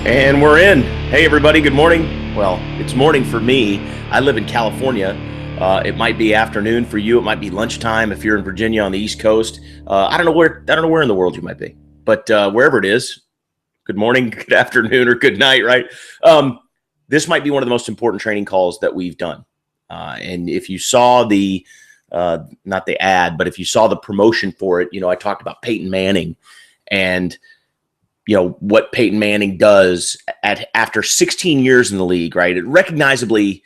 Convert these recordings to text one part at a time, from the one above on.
And we're in. Hey, everybody. Good morning. Well, it's morning for me. I live in California. It might be afternoon for you. It might be lunchtime if you're in Virginia on the East Coast. I don't know where in the world you might be, but wherever it is, good morning, good afternoon, or good night. Right? This might be one of the most important training calls that we've done. And if you saw the not the ad, but if you saw the promotion for it, I talked about Peyton Manning and what Peyton Manning does after 16 years in the league, right? It recognizably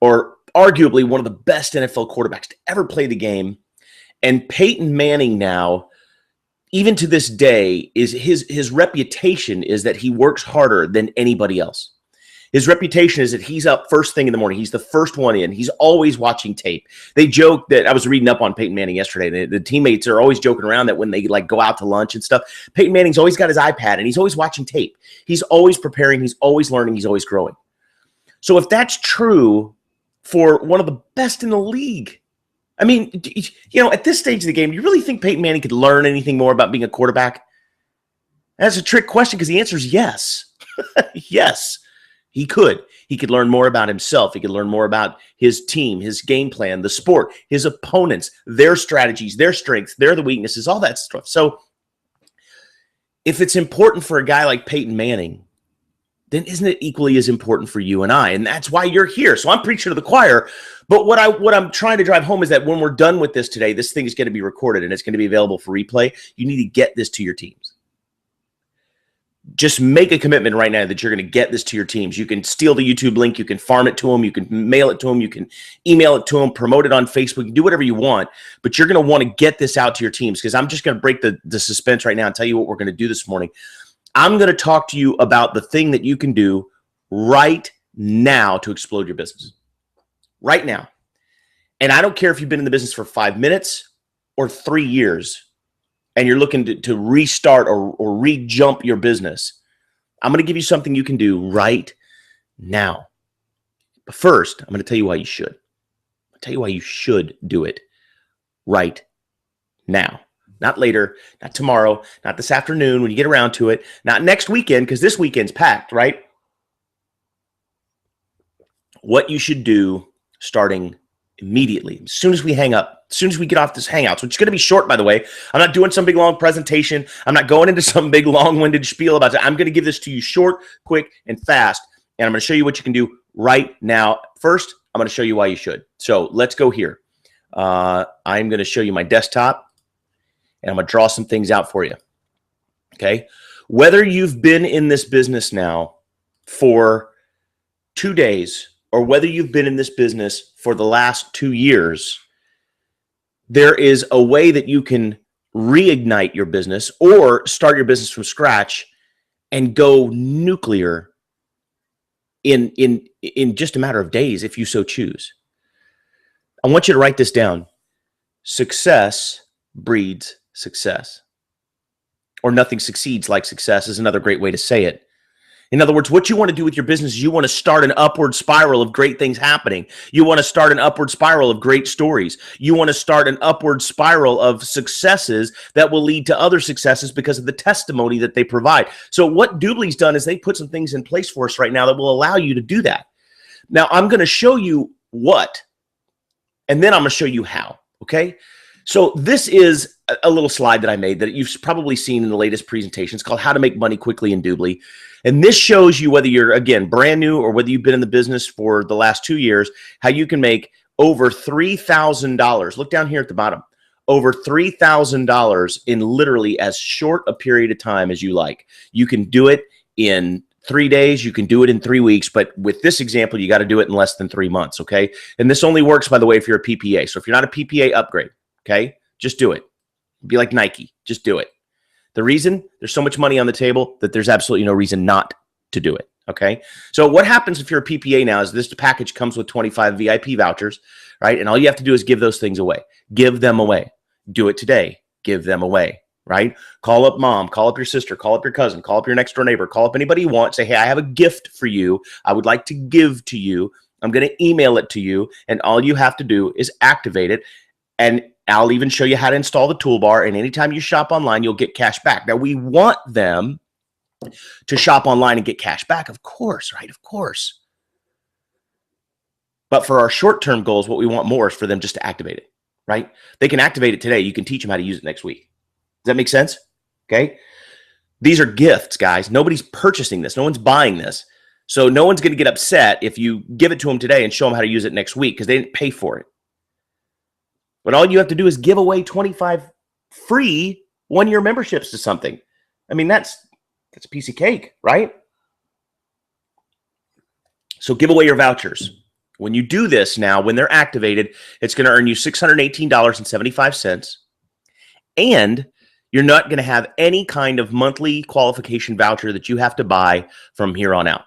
or arguably one of the best NFL quarterbacks to ever play the game. And Peyton Manning now, even to this day, is his reputation is that he works harder than anybody else. His reputation is that he's up first thing in the morning. He's the first one in. He's always watching tape. They joke that I was reading up on Peyton Manning yesterday. The teammates are always joking around that when they go out to lunch and stuff, Peyton Manning's always got his iPad and he's always watching tape. He's always preparing. He's always learning. He's always growing. So if that's true for one of the best in the league, I mean, at this stage of the game, do you really think Peyton Manning could learn anything more about being a quarterback? That's a trick question because the answer is yes. Yes. He could. He could learn more about himself. He could learn more about his team, his game plan, the sport, his opponents, their strategies, their strengths, their weaknesses, all that stuff. So if it's important for a guy like Peyton Manning, then isn't it equally as important for you and I? And that's why you're here. So I'm preaching to the choir. But what I'm trying to drive home is that when we're done with this today, this thing is going to be recorded and it's going to be available for replay. You need to get this to your teams. Just make a commitment right now that you're going to get this to your teams. You can steal the YouTube link. You can farm it to them. You can mail it to them. You can email it to them, promote it on Facebook. You can do whatever you want, but you're going to want to get this out to your teams because I'm just going to break the suspense right now and tell you what we're going to do this morning. I'm going to talk to you about the thing that you can do right now to explode your business. Right now. And I don't care if you've been in the business for 5 minutes or 3 years. And you're looking to restart or re-jump your business, I'm going to give you something you can do right now. But first, I'm going to tell you why you should. I'll tell you why you should do it right now. Not later, not tomorrow, not this afternoon when you get around to it, not next weekend because this weekend's packed, right? What you should do starting immediately, as soon as we hang up, as soon as we get off this Hangouts, which is going to be short, by the way. I'm not doing some big, long presentation. I'm not going into some big, long-winded spiel about it. I'm going to give this to you short, quick, and fast, and I'm going to show you what you can do right now. First, I'm going to show you why you should. So let's go here. I'm going to show you my desktop, and I'm going to draw some things out for you, okay? Whether you've been in this business now for 2 days or whether you've been in this business for the last 2 years, there is a way that you can reignite your business or start your business from scratch and go nuclear in just a matter of days if you so choose. I want you to write this down. Success breeds success. Or nothing succeeds like success is another great way to say it. In other words, what you want to do with your business is you want to start an upward spiral of great things happening. You want to start an upward spiral of great stories. You want to start an upward spiral of successes that will lead to other successes because of the testimony that they provide. So what DubLi's done is they put some things in place for us right now that will allow you to do that. Now, I'm going to show you what, and then I'm going to show you how, okay? So this is a little slide that I made that you've probably seen in the latest presentation. It's called How to Make Money Quickly in DubLi. And this shows you whether you're, again, brand new or whether you've been in the business for the last 2 years, how you can make over $3,000. Look down here at the bottom. Over $3,000 in literally as short a period of time as you like. You can do it in 3 days. You can do it in 3 weeks. But with this example, you got to do it in less than 3 months, okay? And this only works, by the way, if you're a PPA. So if you're not a PPA, upgrade, okay? Just do it. Be like Nike. Just do it. The reason, there's so much money on the table that there's absolutely no reason not to do it, okay? So what happens if you're a PPA now is this package comes with 25 VIP vouchers, right? And all you have to do is give those things away. Give them away. Do it today. Give them away, right? Call up mom, call up your sister, call up your cousin, call up your next door neighbor, call up anybody you want. Say, hey, I have a gift for you. I would like to give to you. I'm going to email it to you. And all you have to do is activate it. And I'll even show you how to install the toolbar. And anytime you shop online, you'll get cash back. Now, we want them to shop online and get cash back? Of course, right? Of course. But for our short-term goals, what we want more is for them just to activate it, right? They can activate it today. You can teach them how to use it next week. Does that make sense? Okay. These are gifts, guys. Nobody's purchasing this. No one's buying this. So no one's going to get upset if you give it to them today and show them how to use it next week because they didn't pay for it. But all you have to do is give away 25 free one-year memberships to something. I mean, that's a piece of cake, right? So give away your vouchers. When you do this now, when they're activated, it's going to earn you $618.75. And you're not going to have any kind of monthly qualification voucher that you have to buy from here on out.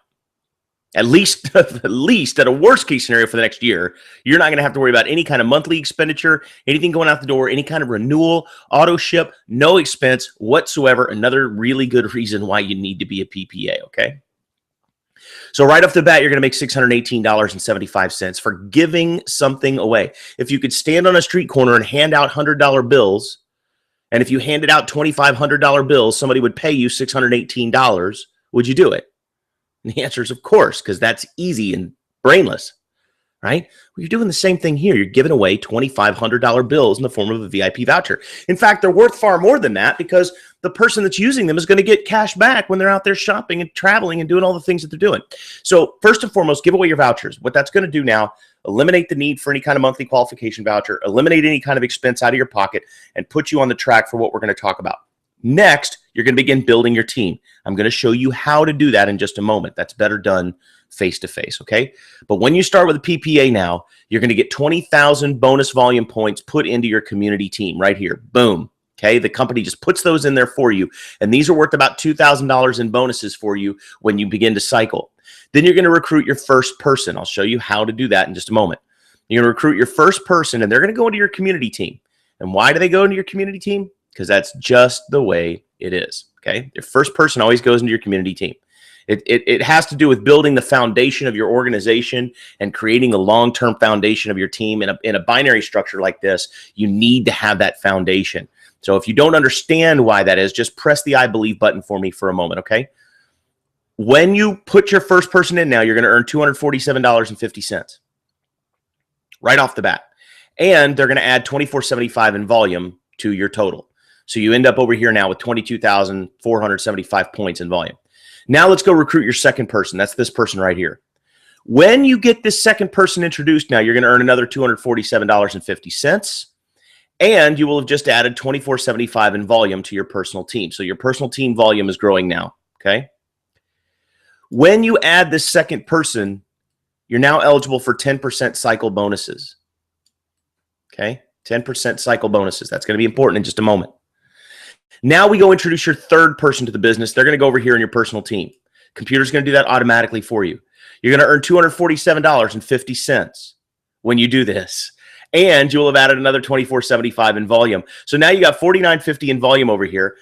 At least at a worst case scenario for the next year, you're not going to have to worry about any kind of monthly expenditure, anything going out the door, any kind of renewal, auto ship, no expense whatsoever. Another really good reason why you need to be a PPA, okay? So right off the bat, you're going to make $618.75 for giving something away. If you could stand on a street corner and hand out $100 bills, and if you handed out $2,500 bills, somebody would pay you $618, would you do it? And the answer is of course, because that's easy and brainless, right? Well, you're doing the same thing here. You're giving away $2,500 bills in the form of a VIP voucher. In fact, they're worth far more than that because the person that's using them is going to get cash back when they're out there shopping and traveling and doing all the things that they're doing. So first and foremost, give away your vouchers. What that's going to do now, eliminate the need for any kind of monthly qualification voucher, eliminate any kind of expense out of your pocket, and put you on the track for what we're going to talk about. Next, you're going to begin building your team. I'm going to show you how to do that in just a moment. That's better done face-to-face, okay? But when you start with a PPA now, you're going to get 20,000 bonus volume points put into your community team right here. Boom, okay? The company just puts those in there for you, and these are worth about $2,000 in bonuses for you when you begin to cycle. Then you're going to recruit your first person. I'll show you how to do that in just a moment. You're going to recruit your first person, and they're going to go into your community team. And why do they go into your community team? Because that's just the way it is, okay? Your first person always goes into your community team. It has to do with building the foundation of your organization and creating a long-term foundation of your team. In a binary structure like this, you need to have that foundation. So if you don't understand why that is, just press the I believe button for me for a moment, okay? When you put your first person in now, you're going to earn $247.50 right off the bat. And they're going to add $24.75 in volume to your total. So you end up over here now with 22,475 points in volume. Now let's go recruit your second person. That's this person right here. When you get this second person introduced now, you're going to earn another $247.50. And you will have just added $24.75 in volume to your personal team. So your personal team volume is growing now, okay? When you add this second person, you're now eligible for 10% cycle bonuses, okay? 10% cycle bonuses. That's going to be important in just a moment. Now we go introduce your third person to the business. They're going to go over here in your personal team. Computer's going to do that automatically for you. You're going to earn $247.50 when you do this. And you will have added another $24.75 in volume. So now you got $49.50 in volume over here.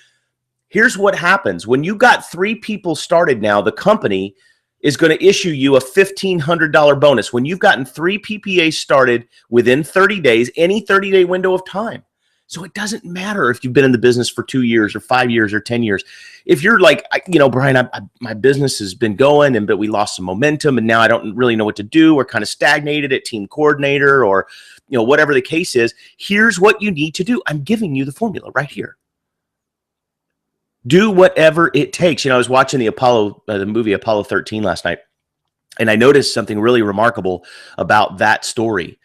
Here's what happens. When you got 3 people started now, the company is going to issue you a $1,500 bonus when you've gotten 3 PPAs started within 30 days, any 30-day window of time. So it doesn't matter if you've been in the business for 2 years or 5 years or 10 years. If you're like, you know, Brian, my business has been going, but we lost some momentum, and now I don't really know what to do. We're kind of stagnated at team coordinator, or, you know, whatever the case is. Here's what you need to do. I'm giving you the formula right here. Do whatever it takes. You know, I was watching the movie Apollo 13 last night, and I noticed something really remarkable about that story.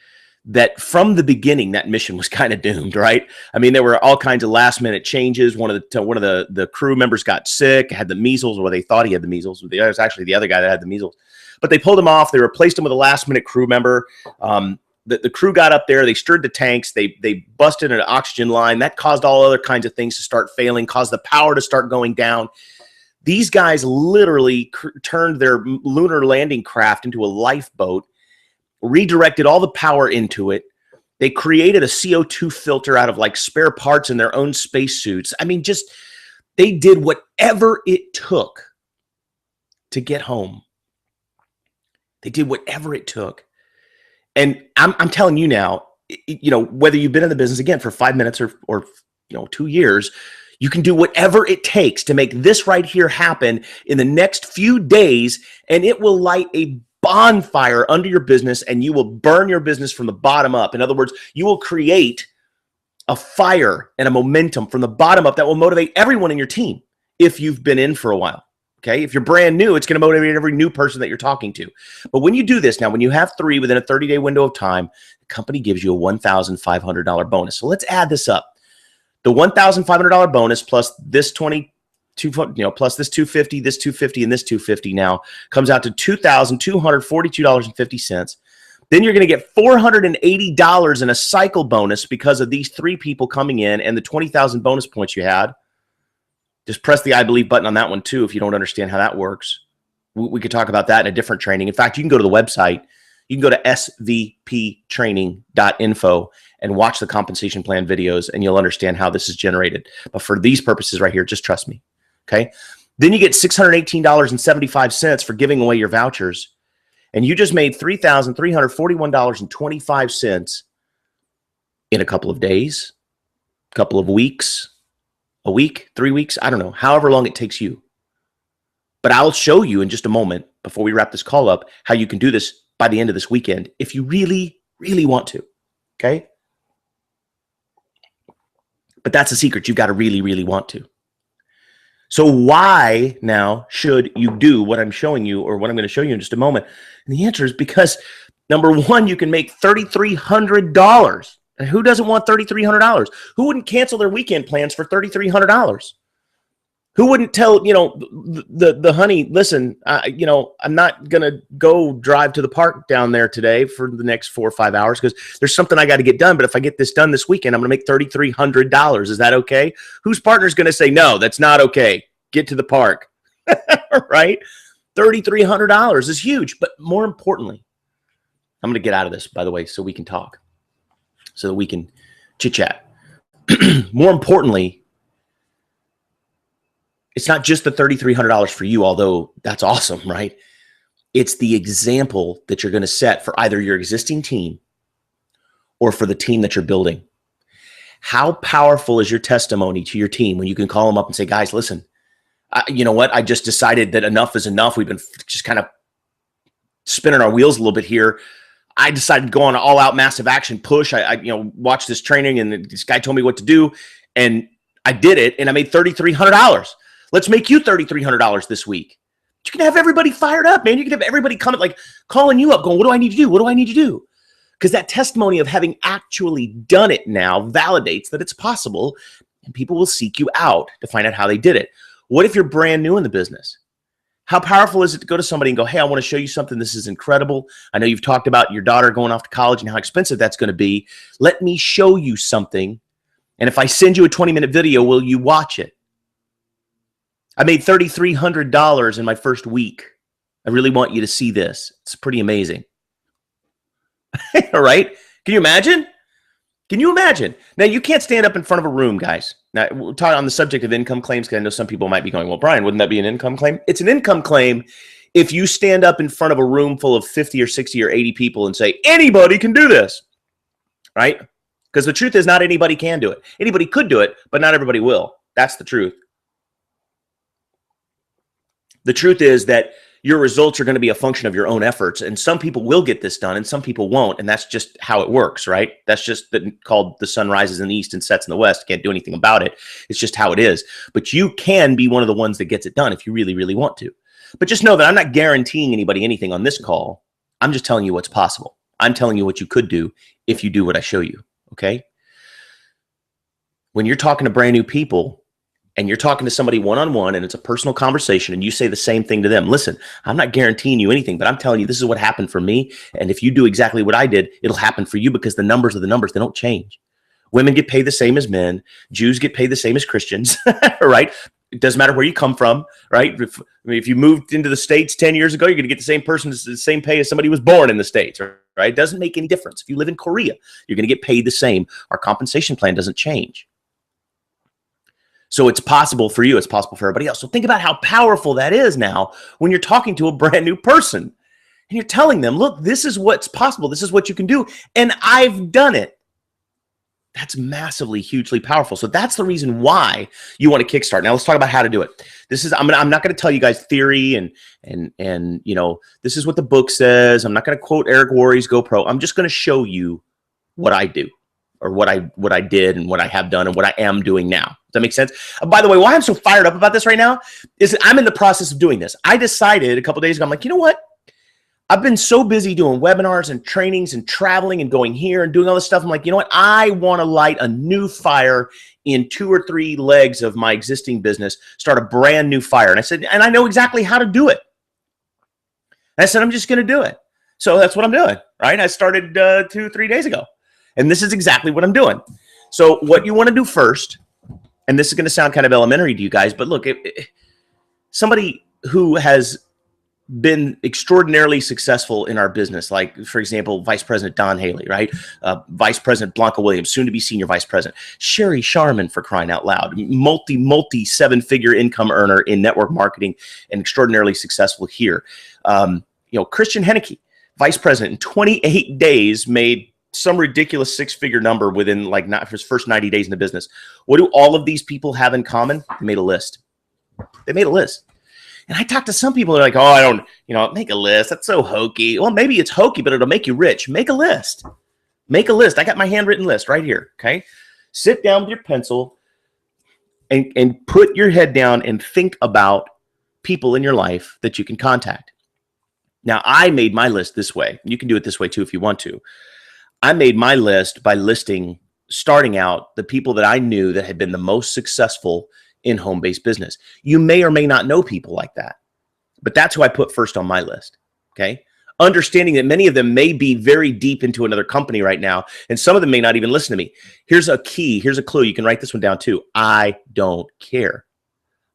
That from the beginning, that mission was kind of doomed, right? I mean, there were all kinds of last minute changes. One of the crew members got sick, had the measles, or they thought he had the measles. It was actually the other guy that had the measles. But they pulled him off. They replaced him with a last minute crew member. The crew got up there. They stirred the tanks. They busted an oxygen line. That caused all other kinds of things to start failing, caused the power to start going down. These guys literally turned their lunar landing craft into a lifeboat, redirected all the power into it. They created a CO2 filter out of like spare parts in their own spacesuits. I mean, just they did whatever it took to get home. They did whatever it took. And I'm telling you now, you know, whether you've been in the business again for 5 minutes or 2 years, You can do whatever it takes to make this right here happen in the next few days, and it will light a bonfire under your business, and you will burn your business from the bottom up. In other words, you will create a fire and a momentum from the bottom up that will motivate everyone in your team if you've been in for a while. Okay. If you're brand new, it's going to motivate every new person that you're talking to. But when you do this now, when you have 3 within a 30-day window of time, the company gives you a $1,500 bonus. So let's add this up. The $1,500 bonus plus this 22, plus this 250, this 250, and this 250 now comes out to $2,242.50. Then you're going to get $480 in a cycle bonus because of these 3 people coming in and the 20,000 bonus points you had. Just press the I believe button on that one too if you don't understand how that works. We could talk about that in a different training. In fact, you can go to the website. You can go to svptraining.info and watch the compensation plan videos, and you'll understand how this is generated. But for these purposes right here, just trust me. Okay. Then you get $618.75 for giving away your vouchers. And you just made $3,341.25 in a couple of days, a couple of weeks, a week, 3 weeks, I don't know, however long it takes you. But I'll show you in just a moment before we wrap this call up how you can do this by the end of this weekend if you really, really want to. Okay? But that's the secret. You've got to really, really want to. So why now should you do what I'm showing you or what I'm going to show you in just a moment? And the answer is because, number one, you can make $3,300. And who doesn't want $3,300? Who wouldn't cancel their weekend plans for $3,300? Who wouldn't tell, the honey, listen, I'm not going to go drive to the park down there today for the next 4 or 5 hours because there's something I got to get done. But if I get this done this weekend, I'm going to make $3,300. Is that okay? Whose partner's going to say, no, that's not okay. Get to the park, right? $3,300 is huge. But more importantly, I'm going to get out of this, by the way, so we can talk, so that we can chit chat. More importantly, it's not just the $3,300 for you, although that's awesome, right? It's the example that you're going to set for either your existing team or for the team that you're building. How powerful is your testimony to your team when you can call them up and say, guys, listen, you know what? I just decided that enough is enough. We've been just kind of spinning our wheels a little bit here. I decided to go on an all-out massive action push. I watched this training, and this guy told me what to do, and I did it, and I made $3,300. Let's make you $3,300 this week. You can have everybody fired up, man. You can have everybody coming, like calling you up, going, what do I need to do? What do I need to do? Because that testimony of having actually done it now validates that it's possible, and people will seek you out to find out how they did it. What if you're brand new in the business? How powerful is it to go to somebody and go, hey, I want to show you something. This is incredible. I know you've talked about your daughter going off to college and how expensive that's going to be. Let me show you something. And if I send you a 20-minute video, will you watch it? I made $3,300 in my first week. I really want you to see this. It's pretty amazing. All right. Can you imagine? Can you imagine? Now, you can't stand up in front of a room, guys. Now, we'll talk on the subject of income claims because I know some people might be going, well, Brian, wouldn't that be an income claim? It's an income claim if you stand up in front of a room full of 50 or 60 or 80 people and say, anybody can do this, right? Because the truth is not anybody can do it. Anybody could do it, but not everybody will. That's the truth. The truth is that your results are going to be a function of your own efforts, and some people will get this done and some people won't, and that's just how it works, right? That's just called the sun rises in the east and sets in the west. Can't do anything about it. It's just how it is. But you can be one of the ones that gets it done if you really, really want to. But just know that I'm not guaranteeing anybody anything on this call. I'm just telling you what's possible. I'm telling you what you could do if you do what I show you, okay? When you're talking to brand new people, and you're talking to somebody one-on-one and it's a personal conversation and you say the same thing to them, listen, I'm not guaranteeing you anything, but I'm telling you this is what happened for me. And if you do exactly what I did, it'll happen for you because the numbers are the numbers. They don't change. Women get paid the same as men. Jews get paid the same as Christians, right? It doesn't matter where you come from, right? If you moved into the States 10 years ago, you're going to get the same person, the same pay as somebody who was born in the States, right? It doesn't make any difference. If you live in Korea, you're going to get paid the same. Our compensation plan doesn't change. So it's possible for you. It's possible for everybody else. So think about how powerful that is now when you're talking to a brand new person and you're telling them, look, this is what's possible. This is what you can do. And I've done it. That's massively, hugely powerful. So that's the reason why you want to kickstart. Now let's talk about how to do it. I'm not going to tell you guys theory and this is what the book says. I'm not going to quote Eric Worre's GoPro. I'm just going to show you what I do, or what I did and what I have done and what I am doing now. Does that make sense? By the way, why I'm so fired up about this right now is that I'm in the process of doing this. I decided a couple days ago, I'm like, you know what? I've been so busy doing webinars and trainings and traveling and going here and doing all this stuff. I'm like, you know what? I want to light a new fire in 2 or 3 legs of my existing business, start a brand new fire. And I said, and I know exactly how to do it. And I said, I'm just going to do it. So that's what I'm doing, right? I started 2 or 3 days ago. And this is exactly what I'm doing. So what you want to do first, and this is going to sound kind of elementary to you guys, but look, somebody who has been extraordinarily successful in our business, like, for example, Vice President Don Haley, right? Vice President Blanca Williams, soon to be Senior Vice President. Sherry Sharman, for crying out loud, multi 7-figure income earner in network marketing and extraordinarily successful here. Christian Henneke, Vice President, in 28 days made some ridiculous 6-figure number within his first 90 days in the business. What do all of these people have in common? They made a list. They made a list. And I talk to some people that are like, oh, I don't, make a list. That's so hokey. Well, maybe it's hokey, but it'll make you rich. Make a list. Make a list. I got my handwritten list right here. Okay. Sit down with your pencil and put your head down and think about people in your life that you can contact. Now, I made my list this way. You can do it this way too if you want to. I made my list by starting out the people that I knew that had been the most successful in home-based business. You may or may not know people like that, but that's who I put first on my list. Okay. Understanding that many of them may be very deep into another company right now, and some of them may not even listen to me. Here's a key. Here's a clue. You can write this one down too. I don't care.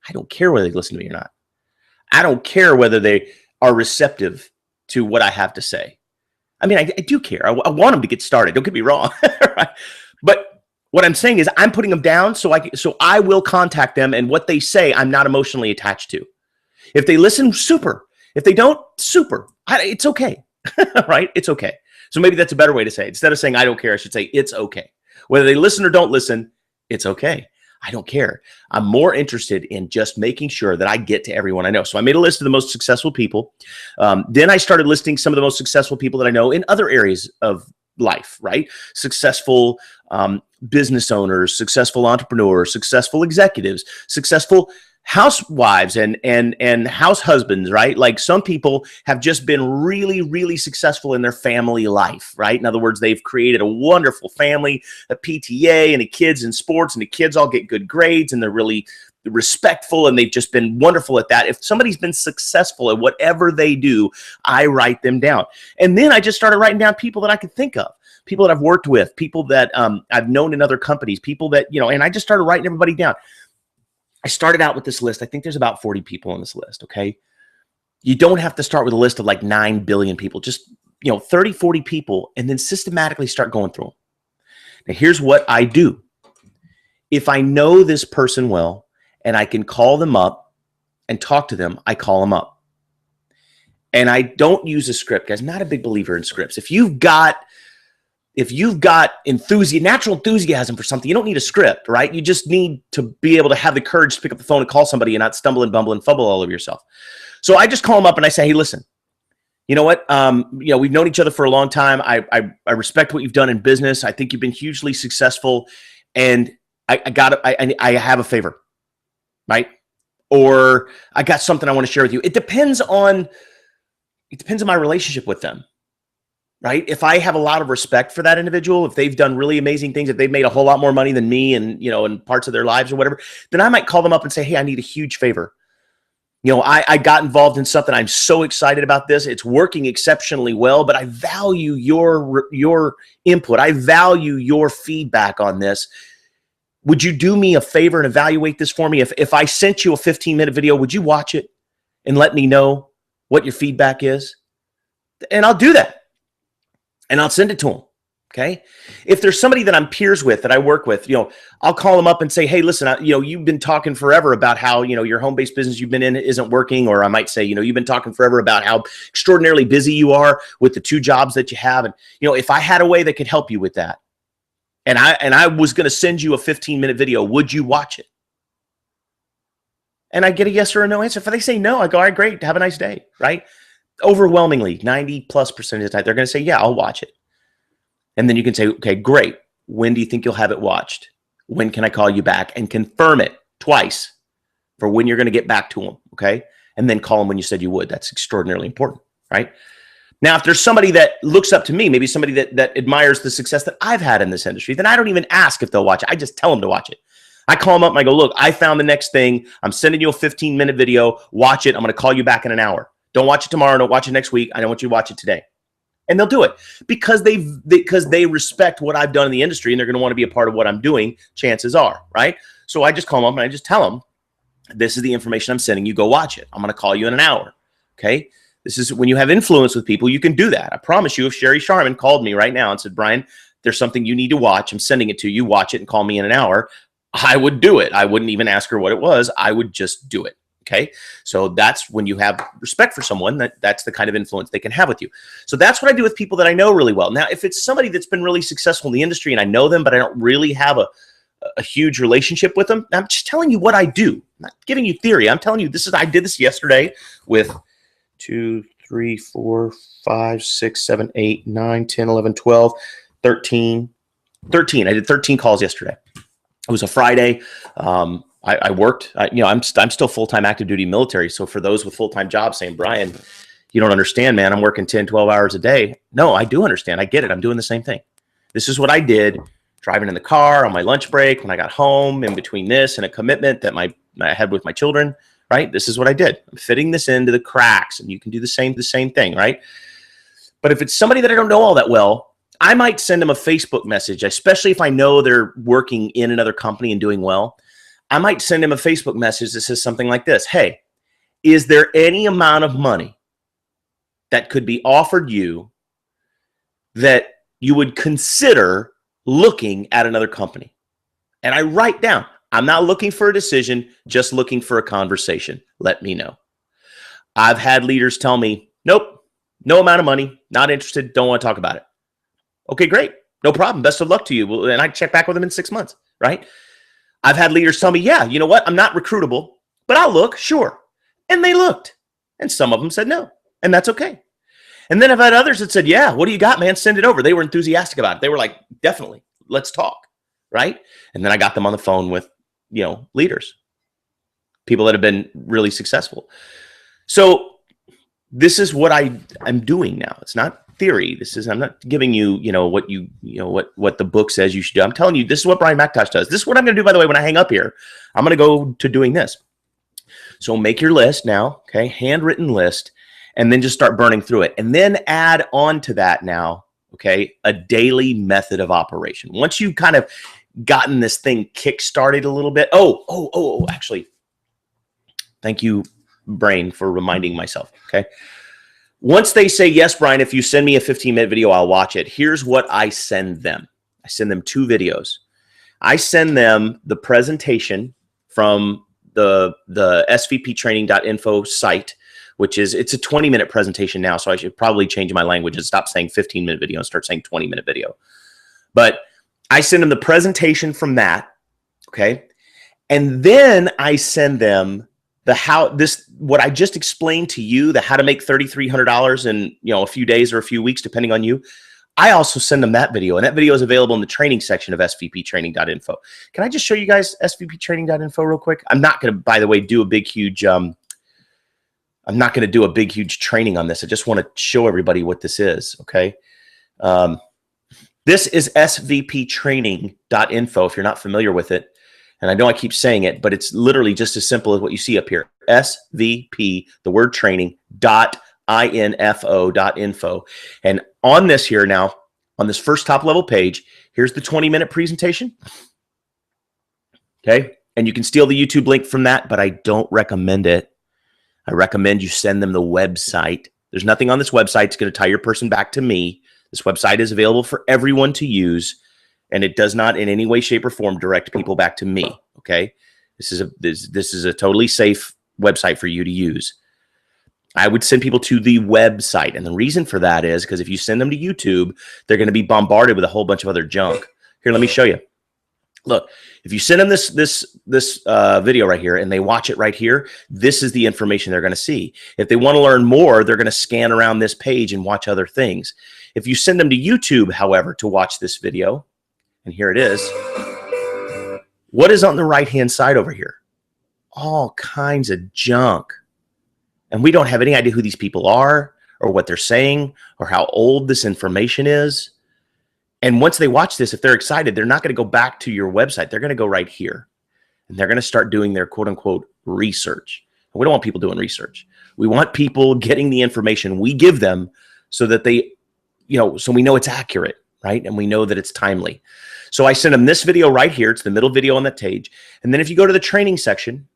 I don't care whether they listen to me or not. I don't care whether they are receptive to what I have to say. I mean, I do care. I want them to get started. Don't get me wrong. Right? But what I'm saying is I'm putting them down so I will contact them, and what they say I'm not emotionally attached to. If they listen, super. If they don't, super. It's okay. Right? It's okay. So maybe that's a better way to say it. Instead of saying I don't care, I should say it's okay. Whether they listen or don't listen, it's okay. I don't care. I'm more interested in just making sure that I get to everyone I know. So I made a list of the most successful people. Then I started listing some of the most successful people that I know in other areas of life, right? Successful business owners, successful entrepreneurs, successful executives, successful housewives and house husbands, right? Like some people have just been really, really successful in their family life, right? In other words, they've created a wonderful family, a PTA and the kids in sports, and the kids all get good grades and they're really respectful and they've just been wonderful at that. If somebody's been successful at whatever they do, I write them down. And then I just started writing down people that I could think of. People that I've worked with, people that I've known in other companies, people that, and I just started writing everybody down. I started out with this list. I think there's about 40 people on this list, okay? You don't have to start with a list of like 9 billion people. Just, 30, 40 people, and then systematically start going through them. Now, here's what I do. If I know this person well and I can call them up and talk to them, I call them up. And I don't use a script, guys. I'm not a big believer in scripts. If you've got natural enthusiasm for something, you don't need a script, right? You just need to be able to have the courage to pick up the phone and call somebody and not stumble and bumble and fumble all over yourself. So I just call them up and I say, hey, listen, you know what? We've known each other for a long time. I respect what you've done in business. I think you've been hugely successful, and I have a favor, right? Or I got something I want to share with you. It depends on my relationship with them. Right? If I have a lot of respect for that individual, if they've done really amazing things, if they've made a whole lot more money than me and, in parts of their lives or whatever, then I might call them up and say, hey, I need a huge favor. I got involved in something. I'm so excited about this. It's working exceptionally well, but I value your input. I value your feedback on this. Would you do me a favor and evaluate this for me? If I sent you a 15-minute video, would you watch it and let me know what your feedback is? And I'll do that. And I'll send it to them, okay? If there's somebody that I'm peers with, that I work with, I'll call them up and say, hey, listen, you've been talking forever about how, your home-based business you've been in isn't working. Or I might say, you've been talking forever about how extraordinarily busy you are with the 2 jobs that you have. And, if I had a way that could help you with that, and I was going to send you a 15-minute video, would you watch it? And I get a yes or a no answer. If they say no, I go, all right, great, have a nice day, right? Overwhelmingly, 90+% of the time, they're going to say, yeah, I'll watch it. And then you can say, okay, great. When do you think you'll have it watched? When can I call you back? And confirm it twice for when you're going to get back to them, okay? And then call them when you said you would. That's extraordinarily important, right? Now, if there's somebody that looks up to me, maybe somebody that admires the success that I've had in this industry, then I don't even ask if they'll watch it. I just tell them to watch it. I call them up and I go, look, I found the next thing. I'm sending you a 15-minute video. Watch it. I'm going to call you back in an hour. Don't watch it tomorrow. Don't watch it next week. I don't want you to watch it today. And they'll do it because they respect what I've done in the industry, and they're going to want to be a part of what I'm doing, chances are, right? So I just call them up and I just tell them, this is the information I'm sending you. Go watch it. I'm going to call you in an hour, okay? This is when you have influence with people, you can do that. I promise you, if Sherry Sharman called me right now and said, Brian, there's something you need to watch. I'm sending it to you. Watch it and call me in an hour. I would do it. I wouldn't even ask her what it was. I would just do it. Okay. So that's when you have respect for someone, that's the kind of influence they can have with you. So that's what I do with people that I know really well. Now, if it's somebody that's been really successful in the industry and I know them, but I don't really have a huge relationship with them, I'm just telling you what I do. I'm not giving you theory. I'm telling you, I did this yesterday with 2, 3, 4, 5, 6, 7, 8, 9, 10, 11, 12, 13. I did 13 calls yesterday. It was a Friday. I worked, I'm still full-time active duty military. So for those with full-time jobs saying, Brian, you don't understand, man, I'm working 10, 12 hours a day. No, I do understand. I get it. I'm doing the same thing. This is what I did driving in the car on my lunch break when I got home, in between this and a commitment that I had with my children, right? This is what I did. I'm fitting this into the cracks, and you can do the same thing, right? But if it's somebody that I don't know all that well, I might send them a Facebook message, especially if I know they're working in another company and doing well. I might send them a Facebook message that says something like this. Hey, is there any amount of money that could be offered you that you would consider looking at another company? And I write down, I'm not looking for a decision, just looking for a conversation. Let me know. I've had leaders tell me, nope, no amount of money, not interested, don't want to talk about it. Okay, great. No problem. Best of luck to you. And I check back with them in 6 months, right? I've had leaders tell me, yeah, you know what? I'm not recruitable, but I'll look, sure. And they looked. And some of them said no. And that's okay. And then I've had others that said, yeah, what do you got, man? Send it over. They were enthusiastic about it. They were like, definitely, let's talk, right? And then I got them on the phone with, leaders, people that have been really successful. So this is what I'm doing now. It's not theory. I'm not giving you, what the book says you should do. I'm telling you, this is what Brian McIntosh does. This is what I'm going to do, by the way, when I hang up here. I'm going to go to doing this. So make your list now, okay? Handwritten list, and then just start burning through it. And then add on to that now, okay, a daily method of operation. Once you've kind of gotten this thing kick-started a little bit. Actually, thank you, brain, for reminding myself, okay? Once they say, yes, Brian, if you send me a 15-minute video, I'll watch it. Here's what I send them. I send them 2 videos. I send them the presentation from the svptraining.info site, it's a 20-minute presentation now, so I should probably change my language and stop saying 15-minute video and start saying 20-minute video. But I send them the presentation from that, okay? And then I send them what I just explained to you, how to make $3,300 in a few days or a few weeks, depending on you. I also send them that video, and that video is available in the training section of svptraining.info. Can I just show you guys svptraining.info real quick? I'm not going to, by the way, do a big, huge, I'm not going to do a big, huge training on this. I just want to show everybody what this is, okay? This is svptraining.info if you're not familiar with it. And I know I keep saying it, but it's literally just as simple as what you see up here. SVP, the word training, .info. And on this here now, on this first top level page, here's the 20-minute presentation. Okay. And you can steal the YouTube link from that, but I don't recommend it. I recommend you send them the website. There's nothing on this website that's going to tie your person back to me. This website is available for everyone to use. And it does not in any way, shape, or form direct people back to me, okay? This is a totally safe website for you to use. I would send people to the website. And the reason for that is because if you send them to YouTube, they're going to be bombarded with a whole bunch of other junk. Here, let me show you. Look, if you send them this video right here and they watch it right here, this is the information they're going to see. If they want to learn more, they're going to scan around this page and watch other things. If you send them to YouTube, however, to watch this video, and here it is, what is on the right-hand side over here? All kinds of junk. And we don't have any idea who these people are or what they're saying or how old this information is. And once they watch this, if they're excited, they're not going to go back to your website. They're going to go right here. And they're going to start doing their quote-unquote research. And we don't want people doing research. We want people getting the information we give them so that they, so we know it's accurate, right? And we know that it's timely. So I send them this video right here. It's the middle video on that page. And then if you go to the training section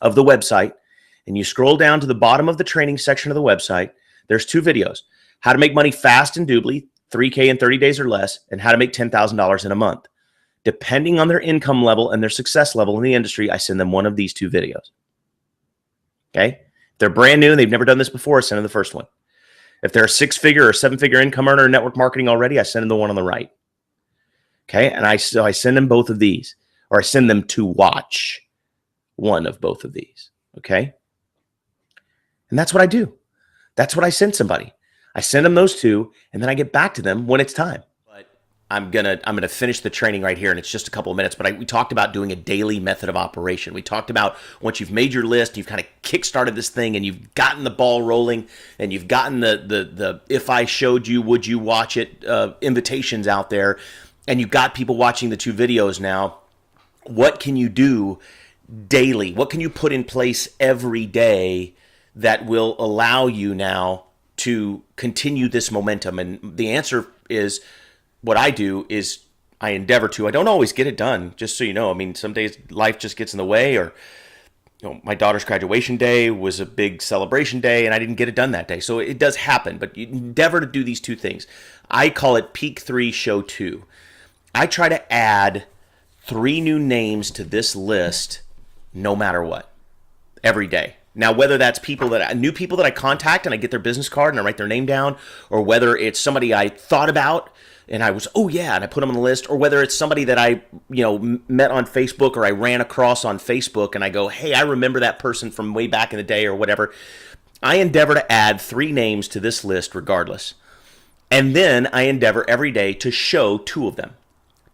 of the website and you scroll down to the bottom of the training section of the website, there's 2 videos. How to make money fast in DubLi, $3K in 30 days or less, and how to make $10,000 in a month. Depending on their income level and their success level in the industry, I send them one of these 2 videos. Okay? If they're brand new and they've never done this before, I send them the first one. If they're a 6-figure or 7-figure income earner in network marketing already, I send them the one on the right. Okay? And I send them both of these, or I send them to watch one of both of these. Okay? And that's what I do. That's what I send somebody. I send them those 2, and then I get back to them when it's time. But I'm gonna finish the training right here, and it's just a couple of minutes. But we talked about doing a daily method of operation. We talked about once you've made your list, you've kind of kickstarted this thing, and you've gotten the ball rolling, and you've gotten the if I showed you, would you watch it invitations out there, and you've got people watching the 2 videos now. What can you do daily? What can you put in place every day that will allow you now to continue this momentum? And the answer is, what I do is I endeavor to. I don't always get it done, just so you know. I mean, some days life just gets in the way, or my daughter's graduation day was a big celebration day and I didn't get it done that day. So it does happen, but you endeavor to do these 2 things. I call it peak 3, show 2. I try to add 3 new names to this list no matter what, every day. Now, whether that's new people that I contact and I get their business card and I write their name down, or whether it's somebody I thought about and I was, oh yeah, and I put them on the list, or whether it's somebody that I, met on Facebook or I ran across on Facebook and I go, hey, I remember that person from way back in the day or whatever. I endeavor to add 3 names to this list regardless. And then I endeavor every day to show 2 of them,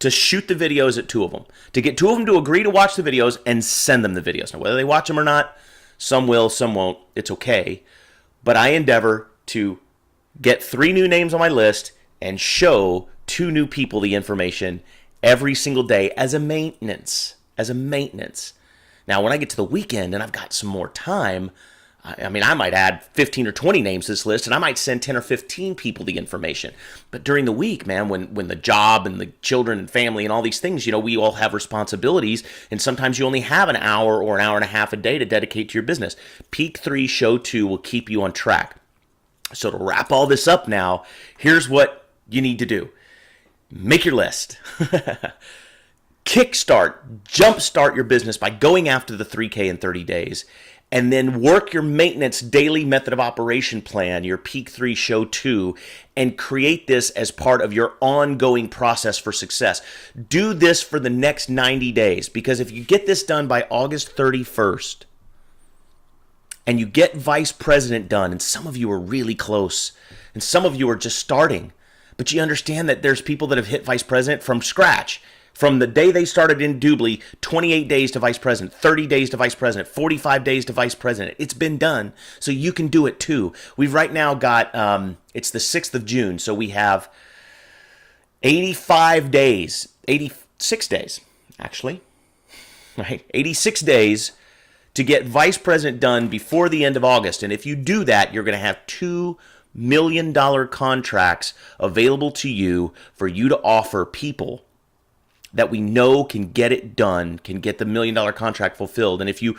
to shoot the videos at 2 of them, to get 2 of them to agree to watch the videos and send them the videos. Now, whether they watch them or not, some will, some won't. It's okay. But I endeavor to get 3 new names on my list and show 2 new people the information every single day as a maintenance. Now, when I get to the weekend and I've got some more time, I might add 15 or 20 names to this list, and I might send 10 or 15 people the information. But during the week, man, when the job and the children and family and all these things, we all have responsibilities, and sometimes you only have an hour or an hour and a half a day to dedicate to your business. Peak 3, show 2 will keep you on track. So to wrap all this up now, here's what you need to do. Make your list. Jumpstart your business by going after the 3K in 30 days. And then work your maintenance daily method of operation plan, your peak 3, show 2, and create this as part of your ongoing process for success. Do this for the next 90 days, because if you get this done by August 31st and you get vice president done, and some of you are really close and some of you are just starting, but you understand that there's people that have hit vice president from scratch. From the day they started in DubLi, 28 days to vice president, 30 days to vice president, 45 days to vice president. It's been done, so you can do it too. We've right now got, it's the 6th of June, so we have 86 days, actually, right? 86 days to get vice president done before the end of August. And if you do that, you're going to have $2 million contracts available to you for you to offer people that we know can get it done, can get the $1 million contract fulfilled. And if you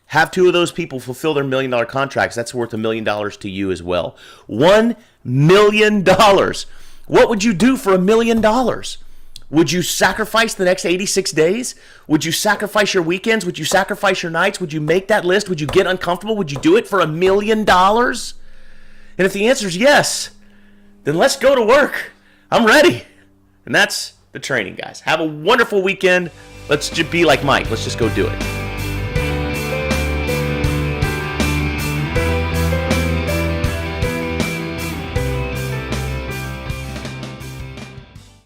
have 2 of those people fulfill their $1 million contracts, that's worth $1 million to you as well. $1 million. What would you do for $1 million? Would you sacrifice the next 86 days? Would you sacrifice your weekends? Would you sacrifice your nights? Would you make that list? Would you get uncomfortable? Would you do it for $1 million? And if the answer is yes, then let's go to work. I'm ready. And that's the training, guys. Have a wonderful weekend. Let's just be like Mike. Let's just go do it.